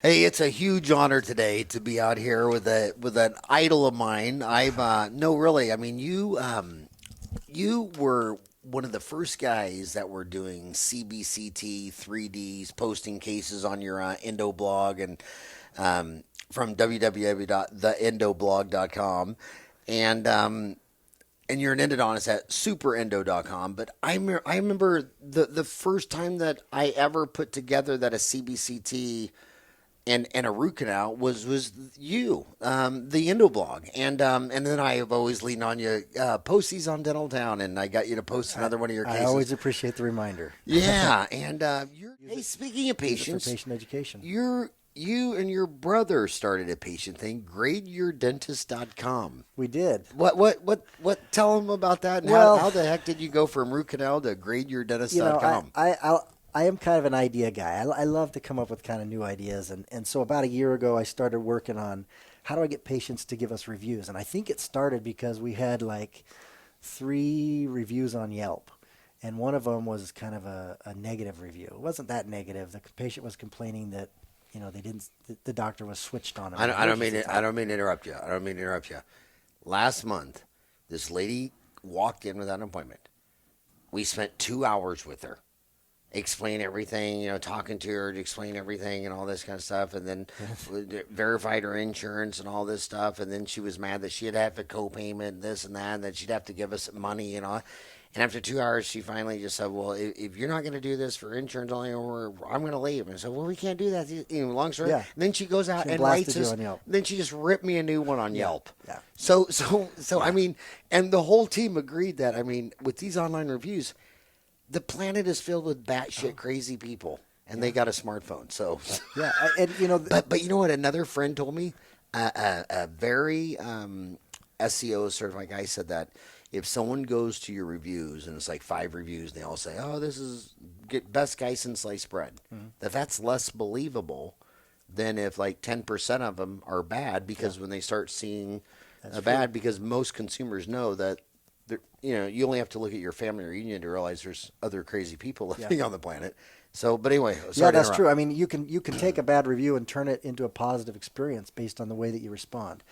Hey, it's a huge honor today to be out here with an idol of mine. I've no, really. I mean, you were one of the first guys that were doing CBCT 3Ds, posting cases on your Endo blog and from www.theendoblog.com, and and you're an endodontist at superendo.com. But I remember the first time that I ever put together that a CBCT and a root canal was you, the Endo blog, and then I have always leaned on you. Post these on Dental Town, and I got you to post another one of your I cases. always appreciate the reminder. Yeah, and hey, speaking of Use it for patients, patient education. you and your brother started a patient thing, gradeyourdentist.com. We did. What? Tell them about that, and Well, how the heck did you go from root canal to you know, gradeyourdentist.com? I am kind of an idea guy. I love to come up with kind of new ideas. And so about a year ago, I started working on how do I get patients to give us reviews. And I think it started because we had like 3 reviews on Yelp. And one of them was kind of a negative review. It wasn't that negative. The patient was complaining that, they didn't, the doctor was switched on him. I don't mean to interrupt you. I don't mean to interrupt you. Last month, this lady walked in without an appointment. We spent 2 hours with her, explain everything, talking to her to explain everything and all this kind of stuff, and then verified her insurance and all this stuff, and then she was mad that she'd have a co-payment, this and that, and that she'd have to give us money and all. And after 2 hours, she finally just said, "Well, if you're not going to do this for insurance only, I'm going to leave." And I said, "Well, we can't do that." Long story. Yeah. And then she goes out She and blasted writes you us. on Yelp. Then she just ripped me a new one on Yelp. Yeah. So I mean, and the whole team agreed that, I mean, with these online reviews, the planet is filled with batshit crazy people, and they got a smartphone. So Yeah. but you know what? Another friend told me, a very SEO certified guy said that if someone goes to your reviews and it's like 5 reviews, they all say, "Oh, this is best guy since sliced bread," that's less believable than if like 10% of them are bad, because when they start seeing bad, because most consumers know that. You only have to look at your family reunion to realize there's other crazy people living on the planet. So, but anyway, sorry Yeah, to that's interrupt. true. I mean, you can take a bad review and turn it into a positive experience based on the way that you respond.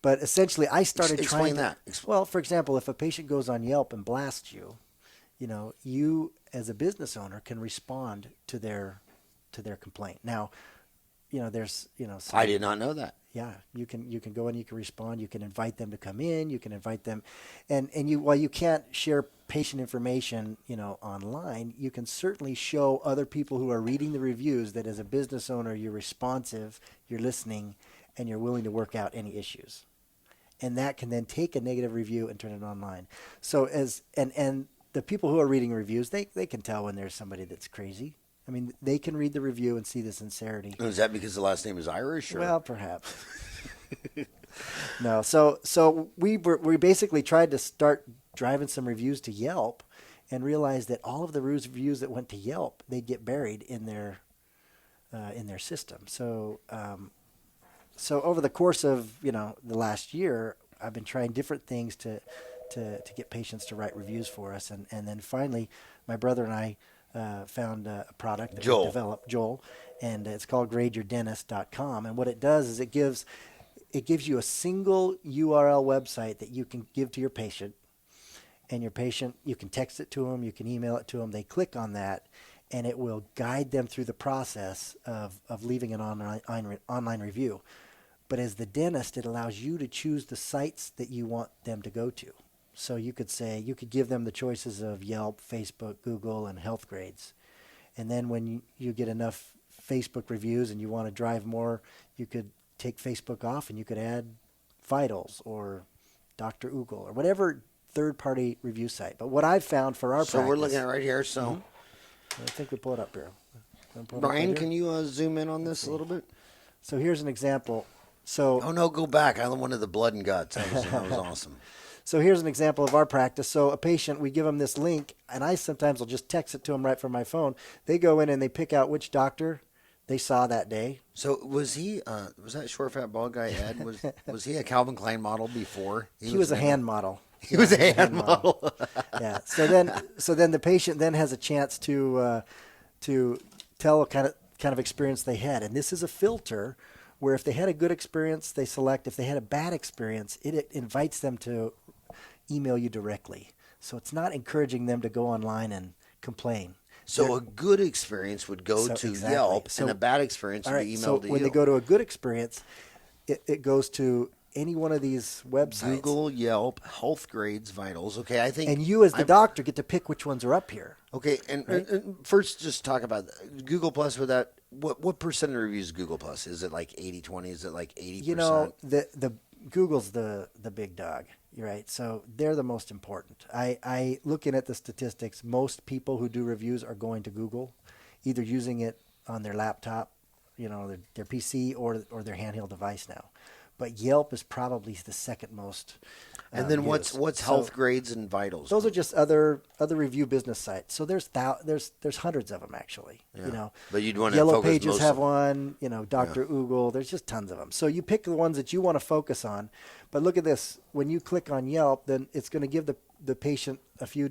But essentially, I started Explain trying that. Well, for example, if a patient goes on Yelp and blasts you, you as a business owner can respond to their complaint. Now, there's I did not know that. yeah, you can go and you can respond. You can invite them to come in. You can invite them, and while you can't share patient information, online, you can certainly show other people who are reading the reviews that as a business owner you're responsive, you're listening, and you're willing to work out any issues, and that can then take a negative review and turn it online. So and the people who are reading reviews, they can tell when there's somebody that's crazy. I mean, they can read the review and see the sincerity. Is that because the last name is Irish? Or? Well, perhaps. No. So we basically tried to start driving some reviews to Yelp, and realized that all of the reviews that went to Yelp, they'd get buried in their system. So over the course of the last year, I've been trying different things to get patients to write reviews for us, and then finally, my brother and I found a product that we developed, Joel, and it's called gradeyourdentist.com. And what it does is it gives you a single URL website that you can give to your patient, and your patient, you can text it to them, you can email it to them. They click on that, and it will guide them through the process of leaving an online review. But as the dentist, it allows you to choose the sites that you want them to go to. So you could give them the choices of Yelp, Facebook, Google, and Health Grades. And then when you get enough Facebook reviews and you want to drive more, you could take Facebook off and you could add Vitals or Dr. Oogle or whatever third-party review site. But what I've found for our practice... we're looking at it right here. So, I think we pull it up here. Brian, can you zoom in on this a little bit? So here's an example. So Oh, no, go back. I wanted the blood and guts. That was awesome. So here's an example of our practice. So a patient, we give them this link, and I sometimes will just text it to them right from my phone. They go in and they pick out which doctor they saw that day. So was that short fat bald guy Ed? Was he a Calvin Klein model before? He was a hand model. He was a hand model. Yeah. So then the patient then has a chance to tell kind kind of experience they had. And this is a filter where if they had a good experience, they select. If they had a bad experience, it invites them to email you directly. So it's not encouraging them to go online and complain. So a good experience would go to exactly. Yelp, So, and a bad experience all would right, be emailed so to when you. they go to a good experience, it goes to any one of these websites. Google, Yelp, Health Grades, Vitals. Okay, I think. And you, as the doctor, get to pick which ones are up here. Okay, and first, just talk about Google Plus. With that, what percent of reviews is Google Plus? Is it like 80-20? Is it like 80%? You know, the Google's the big dog. You're right. So they're the most important. I looking at the statistics, most people who do reviews are going to Google, either using it on their laptop, you know, their PC or their handheld device now. But Yelp is probably the second most. And then used. what's Health Grades and Vitals? Those are just other review business sites. So there's hundreds of them actually. Yeah. You know, but you'd want to Yellow focus Pages most have one. You know, Dr. Oogle. There's just tons of them. So you pick the ones that you want to focus on. But look at this. When you click on Yelp, then it's going to give the patient a few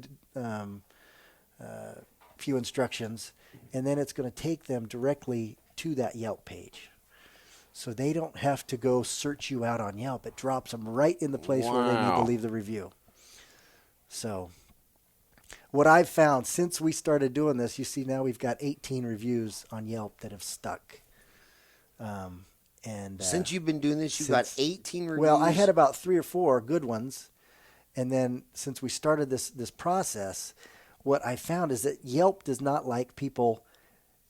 instructions, and then it's going to take them directly to that Yelp page. So they don't have to go search you out on Yelp. It drops them right in the place where they need to leave the review. So what I've found since we started doing this, you see now we've got 18 reviews on Yelp that have stuck. And since you've been doing this, you've got 18 reviews? Well, I had about 3 or 4 good ones. And then since we started this process, what I found is that Yelp does not like people.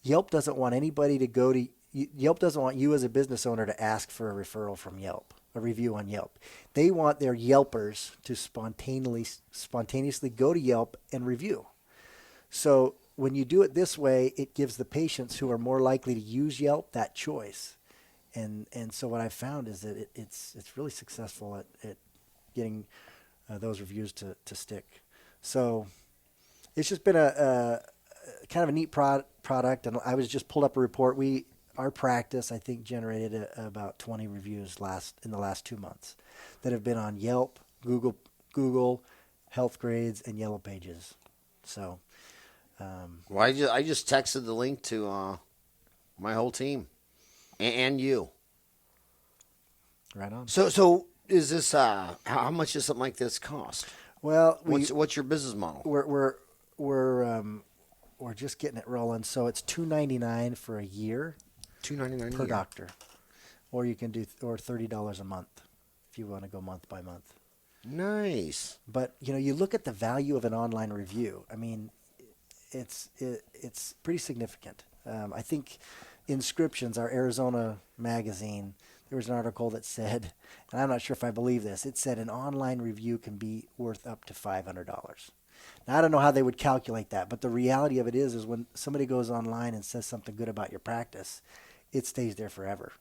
Yelp doesn't want anybody to go to Yelp doesn't want you as a business owner to ask for a referral from Yelp, a review on Yelp. They want their Yelpers to spontaneously go to Yelp and review. So when you do it this way, it gives the patients who are more likely to use Yelp that choice. And so what I've found is that it's really successful at getting those reviews to stick. So it's just been a kind of a neat product. And I was just pulled up a report. Our practice, I think, generated about 20 reviews in the last 2 months that have been on Yelp, Google, Health Grades, and Yellow Pages. So, well, I just texted the link to my whole team and you. Right on. So is this how much does something like this cost? Well, what's your business model? We're just getting it rolling. So it's $299 for a year. $299 per doctor, or you can do $30 a month if you want to go month by month. Nice. But you look at the value of an online review. I mean, it's pretty significant. I think Inscriptions, our Arizona magazine, there was an article that said, and I'm not sure if I believe this, it said an online review can be worth up to $500. Now, I don't know how they would calculate that, but the reality of it is when somebody goes online and says something good about your practice, it stays there forever.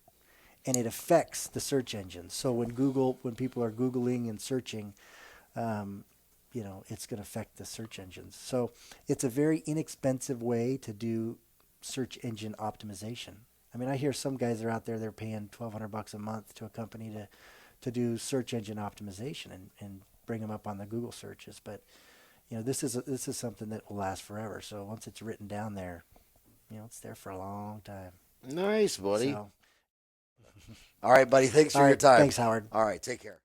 And it affects the search engine. So when people are Googling and searching, it's going to affect the search engines. So it's a very inexpensive way to do search engine optimization. I mean, I hear some guys are out there, they're paying $1,200 a month to a company to do search engine optimization and bring them up on the Google searches. But this is something that will last forever. So once it's written down there, it's there for a long time. Nice, buddy. So, all right, buddy. Thanks for your time. Thanks, Howard. All right, take care.